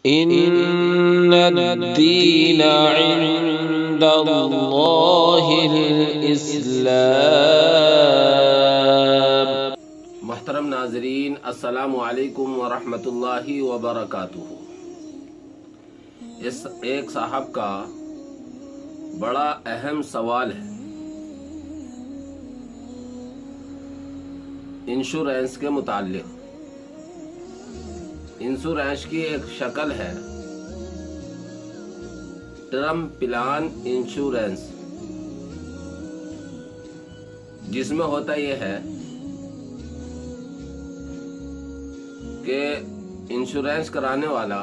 ان الدین عند اللہ الاسلام۔ محترم ناظرین، السلام علیکم ورحمۃ اللہ وبرکاتہ۔ اس ایک صاحب کا بڑا اہم سوال ہے انشورنس کے متعلق۔ انشورنس کی ایک شکل ہے ٹرم پلان انشورنس، جس میں ہوتا یہ ہے کہ انشورنس کرانے والا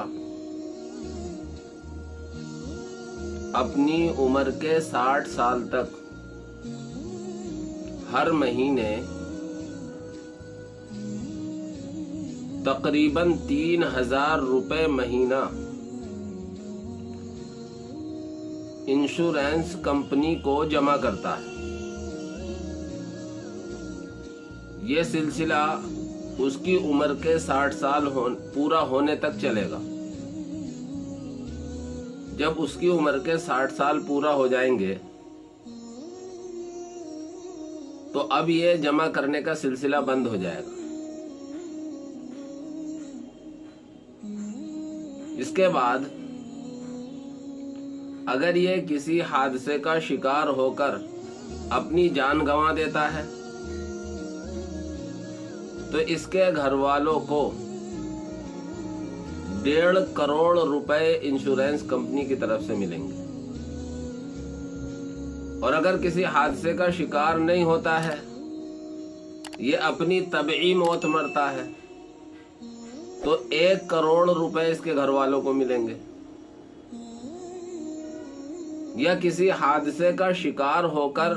اپنی عمر کے 60 سال تک ہر مہینے تقریباً 3000 روپے مہینہ انشورنس کمپنی کو جمع کرتا ہے۔ یہ سلسلہ اس کی عمر کے 60 سال پورا ہونے تک چلے گا۔ جب اس کی عمر کے 60 سال پورا ہو جائیں گے تو اب یہ جمع کرنے کا سلسلہ بند ہو جائے گا۔ اس کے بعد اگر یہ کسی حادثے کا شکار ہو کر اپنی جان گنوا دیتا ہے تو اس کے گھر والوں کو 1.5 کروڑ روپے انشورنس کمپنی کی طرف سے ملیں گے، اور اگر کسی حادثے کا شکار نہیں ہوتا ہے، یہ اپنی طبعی موت مرتا ہے، تو 1 کروڑ روپے اس کے گھر والوں کو ملیں گے۔ یا کسی حادثے کا شکار ہو کر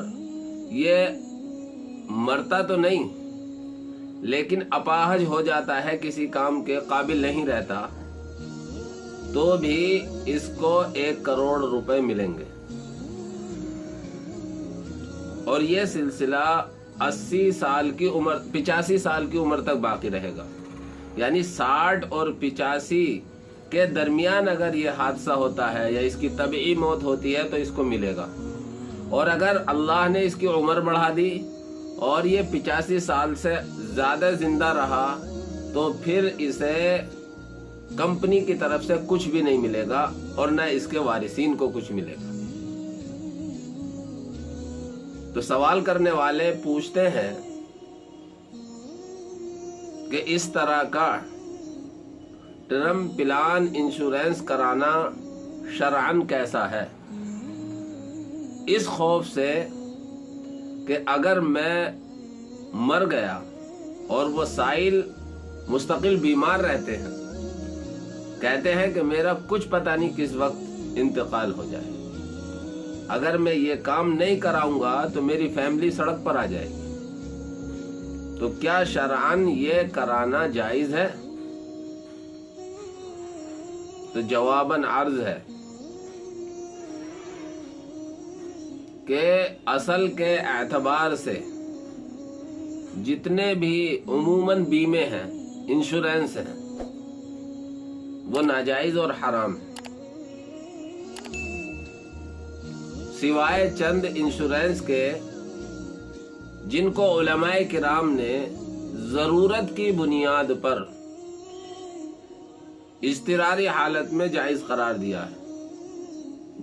یہ مرتا تو نہیں لیکن اپاہج ہو جاتا ہے، کسی کام کے قابل نہیں رہتا، تو بھی اس کو 1 کروڑ روپے ملیں گے۔ اور یہ سلسلہ 85 سال کی عمر تک باقی رہے گا۔ یعنی 60 اور 85 کے درمیان اگر یہ حادثہ ہوتا ہے یا اس کی طبعی موت ہوتی ہے تو اس کو ملے گا، اور اگر اللہ نے اس کی عمر بڑھا دی اور یہ 85 سال سے زیادہ زندہ رہا تو پھر اسے کمپنی کی طرف سے کچھ بھی نہیں ملے گا اور نہ اس کے وارثین کو کچھ ملے گا۔ تو سوال کرنے والے پوچھتے ہیں کہ اس طرح کا ٹرم پلان انشورنس کرانا شرعاً کیسا ہے؟ اس خوف سے کہ اگر میں مر گیا اور وہ سائل مستقل بیمار رہتے ہیں، کہتے ہیں کہ میرا کچھ پتہ نہیں کس وقت انتقال ہو جائے، اگر میں یہ کام نہیں کراؤں گا تو میری فیملی سڑک پر آ جائے گی، تو کیا شرعاً یہ کرانا جائز ہے؟ تو جواباً عرض ہے کہ اصل کے اعتبار سے جتنے بھی عموماً بیمے ہیں، انشورنس ہیں، وہ ناجائز اور حرام ہیں، سوائے چند انشورنس کے جن کو علماء کرام نے ضرورت کی بنیاد پر اضطراری حالت میں جائز قرار دیا ہے،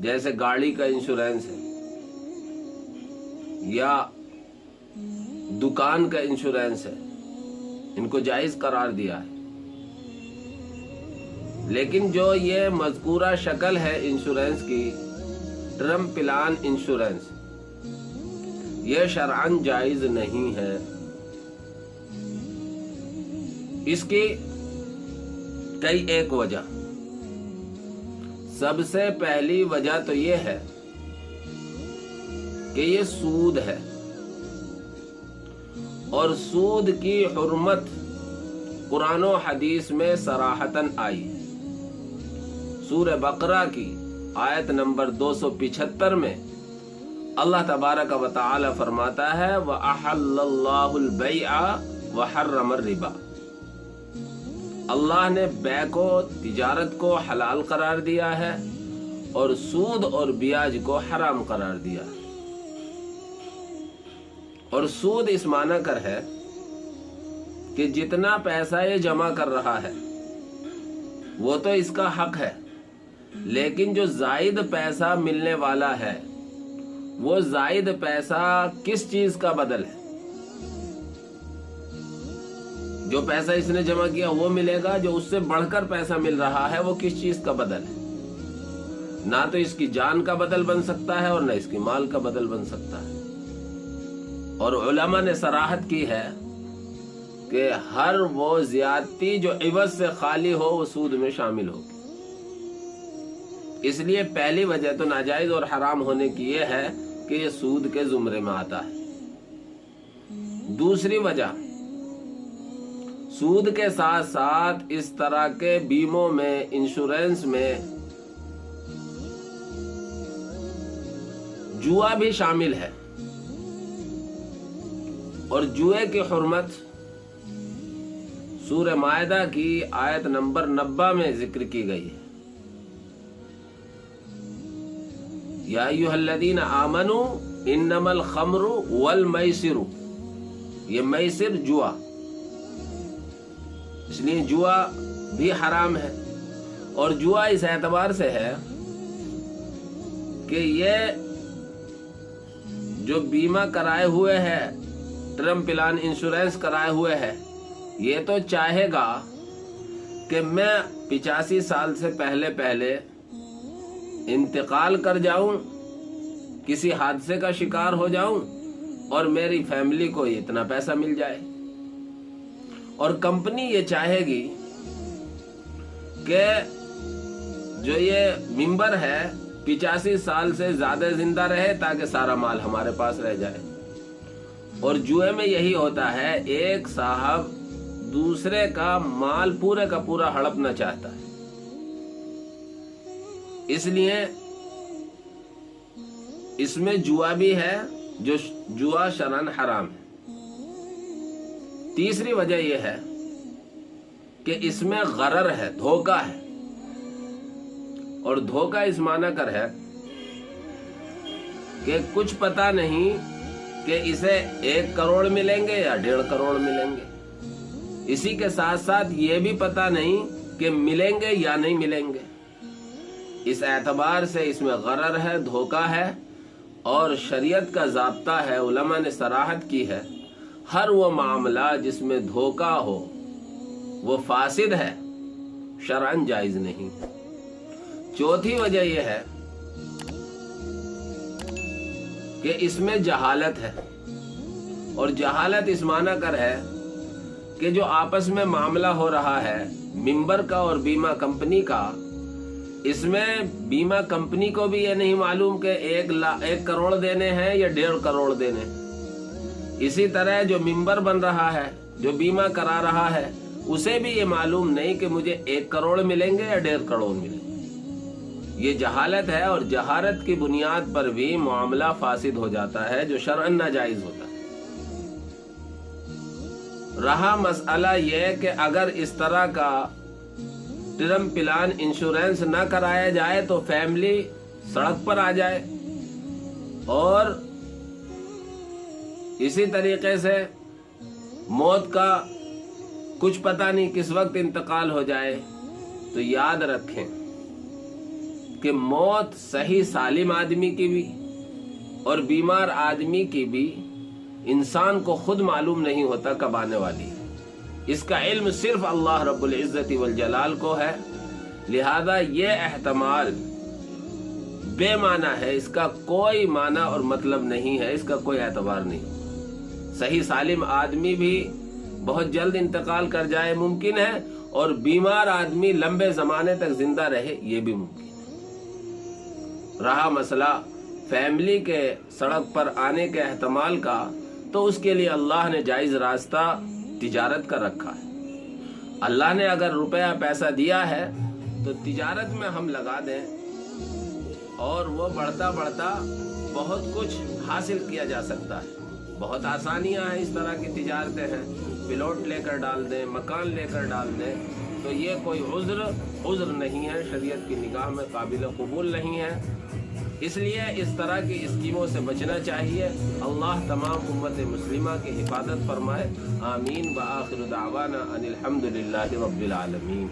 جیسے گاڑی کا انشورنس ہے یا دکان کا انشورنس ہے، ان کو جائز قرار دیا ہے۔ لیکن جو یہ مذکورہ شکل ہے انشورنس کی، ٹرم پلان انشورنس، یہ شرعاً جائز نہیں ہے۔ اس کی کئی ایک وجہ۔ سب سے پہلی وجہ تو یہ ہے کہ یہ سود ہے، اور سود کی حرمت قرآن و حدیث میں صراحتاً آئی۔ سورہ بقرہ کی آیت نمبر 275 میں اللہ تبارک و تعالی فرماتا ہے وَأَحَلَّ اللَّهُ الْبَيْعَ وَحَرَّمَ الرِّبَا۔ अल्लाह ने बै को, तिजारत को हलाल करार दिया है और सूद और ब्याज को हराम करार दिया है। और सूद इस माना कर है कि जितना पैसा ये जमा कर रहा है वो तो इसका हक है, लेकिन जो जायद पैसा मिलने वाला है वो जायद पैसा किस चीज का बदल है? जो पैसा इसने जमा किया वो मिलेगा, जो उससे बढ़कर पैसा मिल रहा है वो किस चीज का बदल है? ना तो इसकी जान का बदल बन सकता है और ना इसकी माल का बदल बन सकता है। और उलमा ने सराहत की है कि हर वो ज्यादती जो इवज से खाली हो वो सूद में शामिल होगी। इसलिए पहली वजह तो नाजायज और हराम होने की ये है कि ये सूद के जुमरे में आता है। दूसरी वजह, सूद के साथ साथ इस तरह के बीमों में, इंश्योरेंस में जुआ भी शामिल है। और जुए की हुर्मत सूरह मायदा की आयत नंबर 90 में जिक्र की गई है। या अय्युहल्लज़ीना आमनू इन्नमल खम्रु वल मैसिरु, ये मैसिर जुआ, इसलिए जुआ भी हराम है। और जुआ इस एतबार से है कि ये जो बीमा कराए हुए है, टर्म प्लान इंश्योरेंस कराए हुए है, ये तो चाहेगा कि मैं 85 साल से पहले इंतकाल कर जाऊं, किसी हादसे का शिकार हो जाऊं और मेरी फैमिली को इतना पैसा मिल जाए। और कंपनी ये चाहेगी कि जो ये मेंबर है 85 साल से ज्यादा जिंदा रहे ताकि सारा माल हमारे पास रह जाए। और जुए में यही होता है, एक साहब दूसरे का माल पूरे का पूरा हड़पना चाहता है, इसलिए इसमें जुआ भी है, जो जुआ शरअन हराम है। तीसरी वजह यह है कि इसमें गरर है, धोखा है। और धोखा इस माना कर है कि कुछ पता नहीं कि इसे 1 करोड़ मिलेंगे या 1.5 करोड़ मिलेंगे। इसी के साथ साथ ये भी पता नहीं कि मिलेंगे या नहीं मिलेंगे। इस एतबार से इसमें गरर है, धोखा है। और शरीयत का ज़ाब्ता है, उलमा ने सराहत की है, हर वो मामला जिसमें धोखा हो वो फासिद है, शरअन जायज नहीं। चौथी वजह यह है कि इसमें जहालत है। और जहालत इस माना कर है कि जो आपस में मामला हो रहा है मिंबर का और बीमा कंपनी का, इसमें बीमा कंपनी को भी ये नहीं मालूम कि 1 करोड़ देने हैं या 1.5 करोड़ देने हैं। इसी तरह जो मिंबर बन रहा है, जो बीमा करा रहा है, उसे भी ये मालूम नहीं कि मुझे 1 करोड़ मिलेंगे या 1.5 करोड़ मिलेंगे। ये जहालत है। और जहालत की बुनियाद पर भी मामला फासिद हो जाता है, जो शरअन नाजायज होता है। रहा मसला यह कि अगर इस तरह का टर्म प्लान इंश्योरेंस न कराया जाए तो फैमिली सड़क पर आ जाए, और इसी तरीके से मौत का कुछ पता नहीं किस वक्त इंतकाल हो जाए, तो याद रखें कि मौत सही सालिम आदमी की भी और बीमार आदमी की भी इंसान को खुद मालूम नहीं होता कब आने वाली है। इसका इल्म सिर्फ अल्लाह रब्बुल इज्जति वल जलाल को है। लिहाजा ये एहतमाल बेमाना है, इसका कोई माना और मतलब नहीं है, इसका कोई एतबार नहीं। सही सालिम आदमी भी बहुत जल्द इंतकाल कर जाए मुमकिन है, और बीमार आदमी लंबे जमाने तक जिंदा रहे ये भी मुमकिन है। रहा मसला फैमिली के सड़क पर आने के एहतमाल का, तो उसके लिए अल्लाह ने जायज रास्ता तिजारत का रखा है। अल्लाह ने अगर रुपया पैसा दिया है तो तिजारत में हम लगा दें और वो बढ़ता बढ़ता बहुत कुछ हासिल किया जा सकता है। बहुत आसानियां हैं, इस तरह की तिजारतें हैं। प्लॉट लेकर डाल दें, मकान लेकर डाल दें, تو یہ کوئی عذر نہیں ہے، شریعت کی نگاہ میں قابل قبول نہیں ہے۔ اس لیے اس طرح کی اسکیموں سے بچنا چاہیے۔ اللہ تمام امت مسلمہ کی حفاظت فرمائے، آمین۔ وآخر دعوانا ان الحمد للہ رب العالمین۔